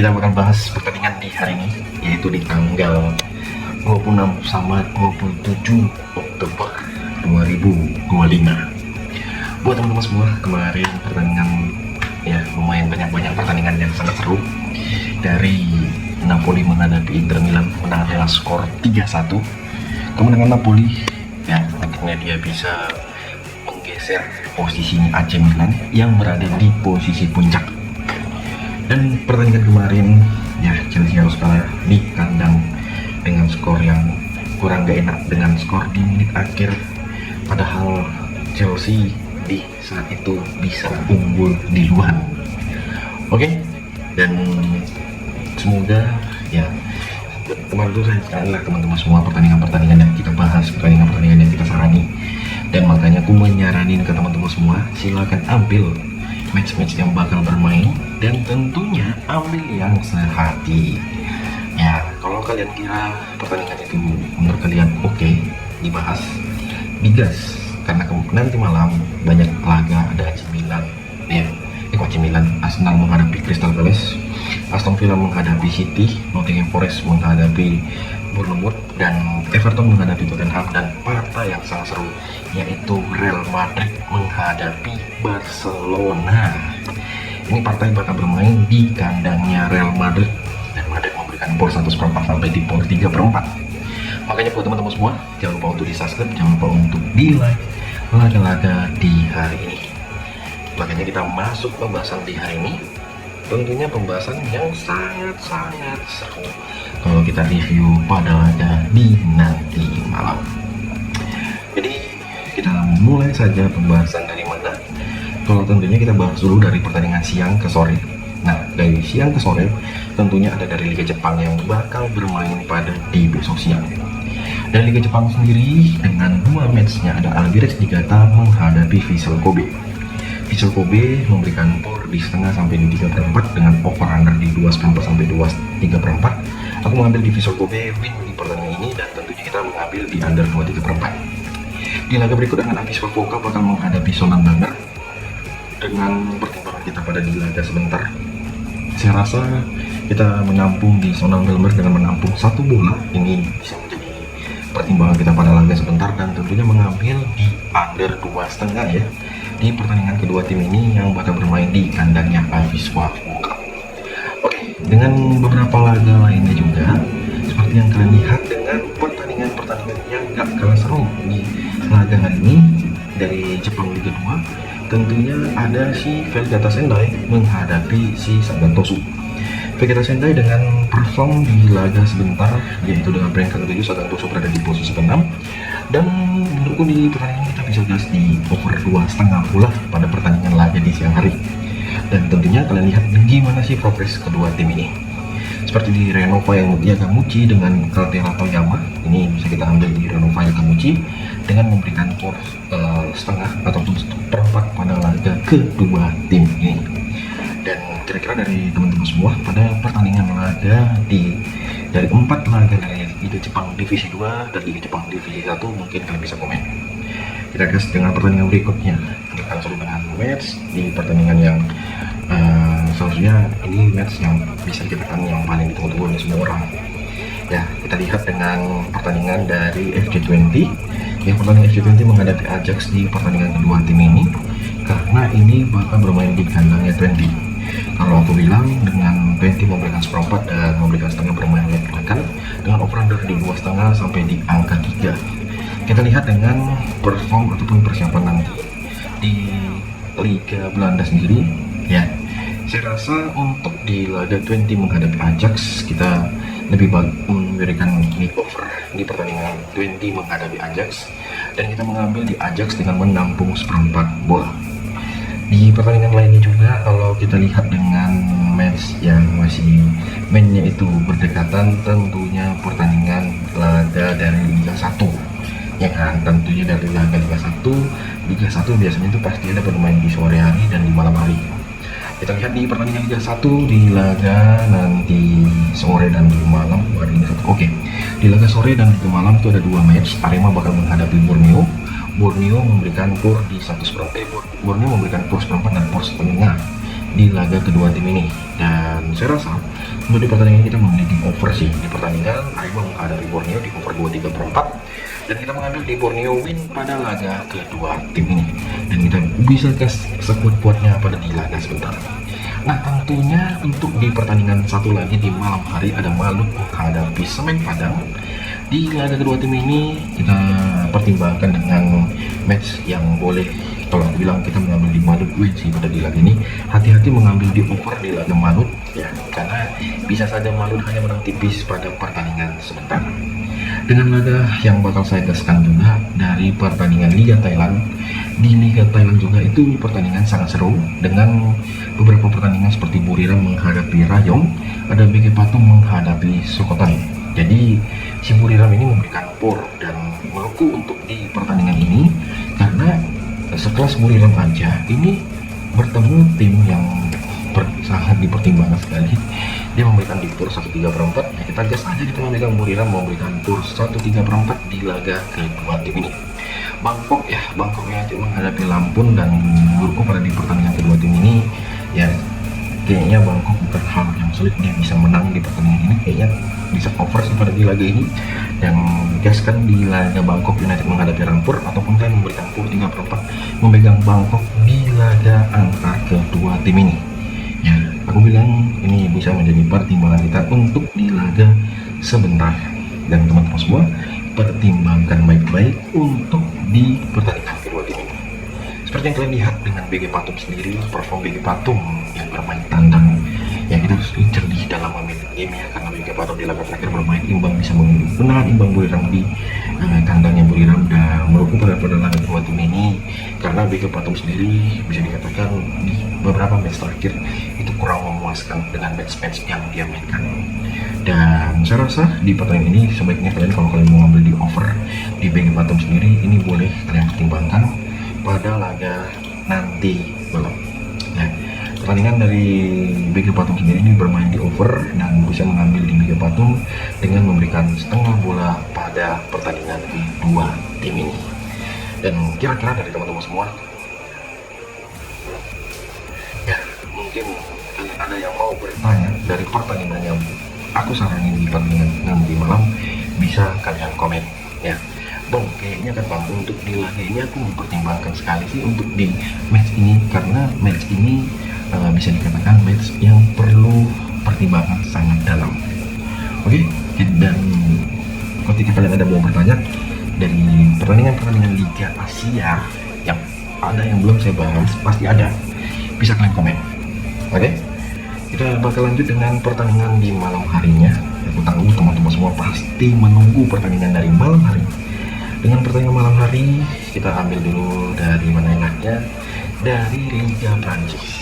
kita bakal bahas pertandingan di hari ini, yaitu di tanggal 26 sama 27 Oktober 2025. Buat teman-teman semua, kemarin pertandingan ya lumayan banyak pertandingan yang sangat seru. Dari Napoli menghadapi Inter Milan menang dengan skor 3-1. Kemenangan Napoli ya akhirnya dia bisa menggeser posisinya AC Milan yang berada di posisi puncak. Dan pertandingan kemarin ya Chelsea harus kalah di kandang dengan skor yang kurang gak enak, dengan skor di menit akhir, padahal Chelsea di saat itu bisa unggul di luar. Oke, dan semoga ya kemarin itu saya sekali lah teman-teman semua pertandingan yang kita bahas, pertandingan yang kita sarani, dan makanya aku menyaranin ke teman-teman semua, silakan ambil match-match yang bakal bermain dan tentunya ambil yang sehati. Ya, kalau kalian kira pertandingan itu menurut kalian oke, dibahas, digas, karena nanti malam banyak laga, ada AC Milan, ya, AC Milan, Arsenal menghadapi Crystal Palace, Aston Villa menghadapi City, Nottingham Forest menghadapi Bournemouth, dan Everton menghadapi Tottenham, dan partai yang sangat seru yaitu Real Madrid menghadapi Barcelona. Ini partai bakal bermain di kandangnya Real Madrid, dan Madrid memberikan bor 1/4 sampai di bor 3/4. Makanya buat teman-teman semua, jangan lupa untuk di subscribe, jangan lupa untuk di like laga-laga di hari ini. Makanya kita masuk pembahasan di hari ini, tentunya pembahasan yang sangat seru kalau kita review pada laga di nanti malam. Jadi kita mulai saja pembahasan dari mana. Kalau tentunya kita bahas dulu dari pertandingan siang ke sore. Nah, dari siang ke sore tentunya ada dari Liga Jepang yang bakal bermain pada di besok siang. Dan Liga Jepang sendiri dengan dua matchnya, ada Albirex Niigata menghadapi Vissel Kobe. Vissel Kobe memberikan bor di setengah sampai di 3/4 dengan over under di 2/4 sampai 2/3/4. Aku mengambil di Vissel Kobe win di pertandingan ini, dan tentunya kita mengambil di under 2/3/4. Di laga berikut dengan Avispa Fukuoka bakal menghadapi Shonan Bellmare. Dengan pertimbangan kita pada di laga sebentar, saya rasa kita menampung di Shonan Bellmare dengan menampung satu bola. Ini bisa menjadi pertimbangan kita pada laga sebentar, dan tentunya mengambil di under 2,5 ya di pertandingan kedua tim ini yang bakal bermain di kandangnya Avispa Fukuoka. Oke, dengan beberapa laga lainnya juga seperti yang kalian lihat, dengan pertandingan yang gak kalah seru di laga hari ini dari Jepang Liga 2, tentunya ada si Vegeta Sendai menghadapi si Sagan Tosu. Vegeta Sendai dengan perform di laga sebentar, yaitu dengan peringkat ke-7, Sagan Tosu berada di posisi ke-6, dan menurutku di pertandingan kita bisa gas di over 2,5 bola pada pertandingan laga di siang hari. Dan tentunya kalian lihat gimana sih progres kedua tim ini. Seperti di Renova Yagamuchi dengan Caldera Toyama, ini bisa kita ambil di Renova Yagamuchi dengan memberikan skor setengah ataupun 1/4 pada laga kedua tim ini. Dan kira-kira dari teman-teman semua pada pertandingan laga dari 4 laga dari Liga Jepang Divisi 2 dan Liga Jepang Divisi 1, mungkin kalian bisa komen. Kita gas dengan pertandingan berikutnya. Kita akan seru dengan match di pertandingan yang seharusnya ini match yang bisa dikatakan yang paling ditunggu-tunggu oleh semua orang. Ya, kita lihat dengan pertandingan dari FC20. Yang pertandingan FC20 menghadapi Ajax di pertandingan kedua tim ini, karena ini bakal bermain di kandangnya 20. Kalau aku bilang dengan 20 memberikan 1/4 dan memberikan setengah bermain belakang dengan over under di 2,5 sampai di angka 3. Kita lihat dengan perform ataupun persiapan nanti di Liga Belanda sendiri ya. Saya rasa untuk di laga 20 menghadapi Ajax, kita lebih baik memberikan over di pertandingan 20 menghadapi Ajax, dan kita mengambil di Ajax dengan menampung 1/4 bola. Di pertandingan lainnya juga, kalau kita lihat dengan match yang masih mainnya itu berdekatan, tentunya pertandingan laga dari Liga 1 ya kan, tentunya dari laga Liga 1 biasanya itu pasti ada bermain di sore hari dan di malam hari. Kita lihat di pertandingan Liga 1 di laga nanti sore dan di malam hari ini. Oke, di laga sore dan di malam itu ada 2 match. Arema bakal menghadapi Borneo. Borneo memberikan bor di 1/4, Borneo memberikan bor 1/4 dan bor setengah. di laga kedua tim ini. Dan saya rasa untuk di pertandingan kita memiliki over sih. Di pertandingan Harimau menghadapi Borneo di over 23/4, dan kita mengambil di Borneo win pada laga kedua tim ini, dan kita bisa gas sekuat-kuatnya pada di laga sebentar. Nah, tentunya untuk di pertandingan satu lagi di malam hari ada Malut menghadapi Semen Padang. Di laga kedua tim ini kita pertimbangkan dengan match yang boleh, kalau aku bilang kita mengambil di Malut win sih pada di laga ini. Hati-hati mengambil di over di laga Malut ya, karena bisa saja Malut hanya menang tipis pada pertandingan sebentar. Dengan laga yang bakal saya gaskan juga dari pertandingan Liga Thailand. Di Liga Thailand juga itu pertandingan sangat seru dengan beberapa pertandingan seperti Buriram menghadapi Rayong, ada BG Patum menghadapi Sukhothai. Jadi si Buriram ini memberikan por, dan menurutku untuk di pertandingan ini, karena sekelas Buriram aja ini bertemu tim yang sangat dipertimbangkan sekali, dia memberikan di por 1/3/4. Ya, kita gas aja, kita memegang Buriram memberikan por 1/3/4 di laga kedua tim ini. Bangkok United menghadapi Lampun, dan menurutku pada di pertandingan kedua tim ini ya kayaknya Bangkok bukan hal yang sulit, dia bisa menang di pertandingan ini, kayaknya bisa over sih pada di laga ini. Dan gaskan di laga Bangkok United menghadapi Rampur, ataupun kalian memberikan por 3/4 memegang Bangkok di laga antar kedua tim ini. Ya, aku bilang ini bisa menjadi pertimbangan kita untuk di laga sebentar. Dan teman-teman semua, pertimbangkan baik-baik untuk di pertandingan kedua tim ini. Seperti yang kalian lihat dengan BG Patum sendiri, perform BG Patum yang bermain tandang, ya kita harus cerdik dalam memilih game ya, karena BG Patum di laga terakhir bermain imbang, bisa menahan imbang Buriram di kandangnya Buriram. Dan menurutku pada laga kedua tim ini, karena BG Patum sendiri bisa dikatakan di beberapa match terakhir itu kurang memuaskan dengan match-match yang dia mainkan. Dan saya rasa di pertandingan ini sebaiknya kalian, kalau kalian mau ngambil di over di BG Patum sendiri, ini boleh kalian pertimbangkan pada laga nanti malam. Nah, pertandingan dari BG Patum sendiri ini bermain di over dan bisa mengambil di BG Patum dengan memberikan setengah bola pada pertandingan kedua tim ini. Dan kira-kira dari teman-teman semua, ya mungkin kalian ada yang mau bertanya dari pertandingan yang aku saranin di pertandingan nanti malam, bisa kalian komen ya. Bang, kayaknya kan Bang, untuk di laga ini aku mempertimbangkan sekali sih untuk di match ini, karena match ini bisa dikatakan match yang perlu pertimbangan sangat dalam. Oke, dan ketika kalian ada mau bertanya dari pertandingan Liga Asia yang ada yang belum saya bahas, pasti ada, bisa kalian komen. Oke, kita bakal lanjut dengan pertandingan di malam harinya. Aku tahu teman-teman semua pasti menunggu pertandingan dari malam hari. Dengan pertandingan malam hari, kita ambil dulu dari mana enaknya, dari Liga Prancis.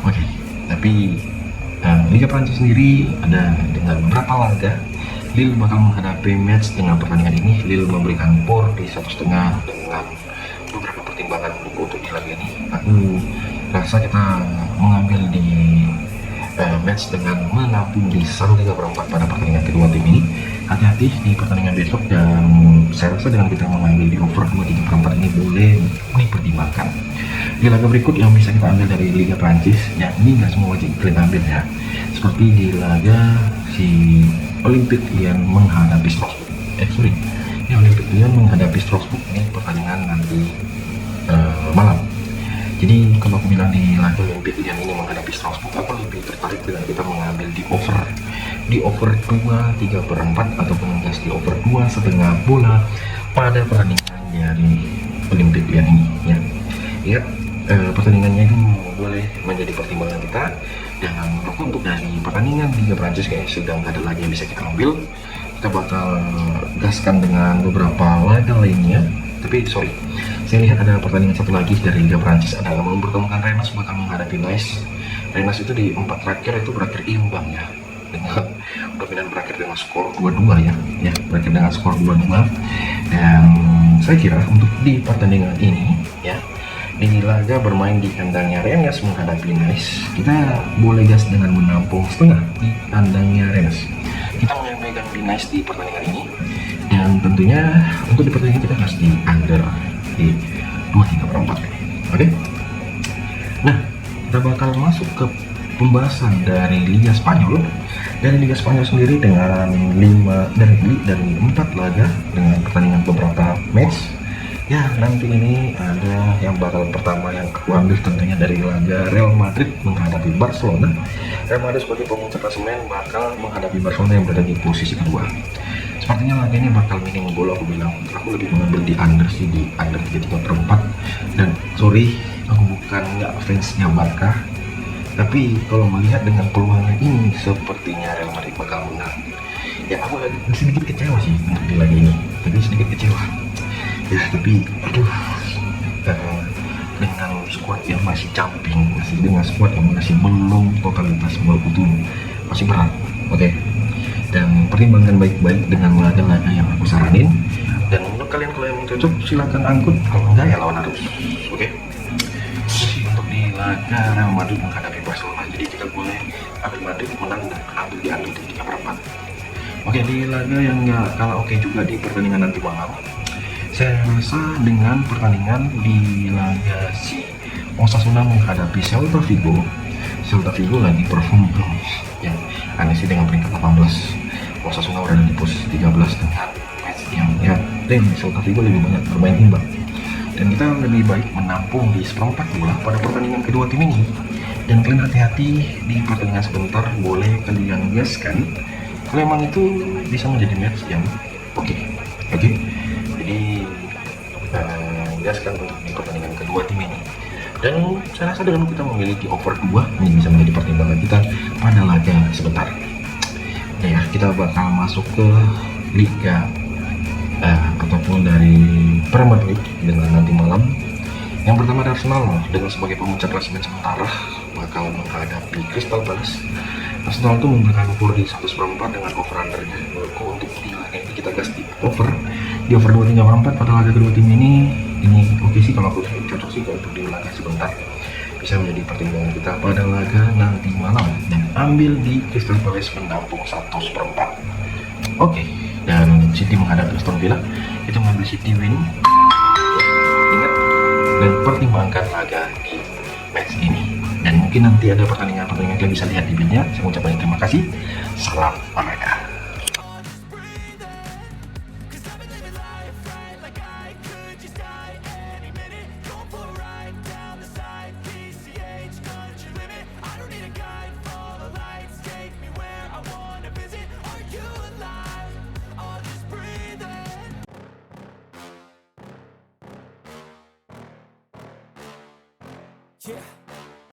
Oke, tapi Liga Prancis sendiri ada dengan beberapa laga. Lille bakal menghadapi match dengan pertandingan ini. Lille memberikan por di 1,5 dengan beberapa pertimbangan untuk di laga ini. Aku rasa kita mengambil di match dengan menabung di 1/3/4 pada pertandingan kedua tim ini. Hati-hati di pertandingan besok, dan saya rasa dengan kita mengambil di over 2/3/4 ini boleh dipertimbangkan. Di laga berikut yang bisa kita ambil dari Liga Prancis, ya ini nggak semua wajib kalian ambil ya. Seperti di laga si Olympique Lyon menghadapi Strasbourg. Olympique Lyon menghadapi Strasbourg ini pertandingan nanti malam. Jadi kalau aku bilang di laga Olympique Lyon ini menghadapi Strasbourg, aku lebih tertarik dengan kita mengambil di over 2/3/4 ataupun gas di over 2,5 bola pada pertandingan dari Olympique Lyon ini ya. Ingat, pertandingannya itu boleh menjadi pertimbangan kita. Dan untuk dari pertandingan Liga Prancis kayaknya sudah nggak ada lagi yang bisa kita ambil. Kita bakal gaskan dengan beberapa laga lainnya. Tapi sorry, saya lihat ada pertandingan satu lagi dari Liga Prancis, adalah mempertemukan Rennes bakal menghadapi Nice. Rennes itu di 4 terakhir itu berakhir imbang ya, dengan dominan berakhir dengan skor 2-2 ya, berakhir dengan skor 2-2. Dan saya kira untuk di pertandingan ini ya, di laga bermain di kandangnya Rennes menghadapi Nice, kita boleh gas dengan menampung setengah di kandangnya Rennes. Kita memegang di Nice di pertandingan ini, dan tentunya untuk di pertandingan kita harus di under di 2/3/4. Oke. Nah, kita bakal masuk ke pembahasan dari Liga Spanyol. Dari Liga Spanyol sendiri dengan 4 laga dengan pertandingan beberapa match. Ya, nanti ini ada yang bakal pertama yang aku ambil tentunya dari laga Real Madrid menghadapi Barcelona. Real Madrid sebagai pemuncak klasemen bakal menghadapi Barcelona yang berada di posisi kedua. Sepertinya laga ini bakal minim gol, aku bilang. Aku lebih mengambil di under sih, di under 3,4. Dan sorry, aku bukan nggak fansnya Barca, tapi kalau melihat dengan peluangnya ini, sepertinya Real Madrid bakal menang. Ya, aku sedikit kecewa sih untuk di laga ini, tapi sedikit kecewa. Ya, tapi aduh, dengan squad yang masih camping, dengan squad yang masih belum totalitas utuh, masih berat. Oke. Dan pertimbangkan baik-baik dengan laga-laga yang aku saranin. Dan menurut kalian kalau yang cocok silakan angkut, kalau enggak ya lawan arus. Oke. Untuk di laga Real Madrid menghadapi Barcelona, jadi kita boleh ambil Madrid menang dan ambil di under 3/4. Oke, di laga yang nggak kalah oke juga di pertandingan nanti malam, saya rasa dengan pertandingan di laga si Osasuna menghadapi Celta Vigo. Celta Vigo lagi perform yang aneh sih dengan peringkat 18. Osasuna berada di posisi 13 dengan match yang ya, dan Celta Vigo lebih banyak bermain imbang. Dan kita lebih baik menampung di seperempat bola pada pertandingan kedua tim ini. Dan kalian hati-hati di pertandingan sebentar, boleh kalian gaskan kalau emang itu bisa menjadi match yang oke. Jadi gaskan untuk di pertandingan kedua tim ini. Dan saya rasa dengan kita memiliki over 2 ini bisa menjadi pertimbangan kita pada laga sebentar. Ya, kita bakal masuk ke Liga ataupun dari Premier League dengan nanti malam. Yang pertama ada Arsenal dengan sebagai pemuncak klasemen sementara bakal menghadapi Crystal Palace. Arsenal itu memberikan over di 1/4 dengan over undernya. Untuk di laga ini kita gas di over 2,3/4 pada laga kedua tim ini oke sih, kalau aku cocok sih untuk di laga sebentar, bisa menjadi pertimbangan kita pada laga nanti malam. Dan ambil di Crystal Palace menampung 1/4. Oke. Dan City menghadapi Aston Villa, itu mengambil City win. Ingat dan pertimbangkan laga di match ini. Dan mungkin nanti ada pertandingan-pertandingan kalian bisa lihat di videonya. Saya ucapkan terima kasih. Salam olahraga. Yeah.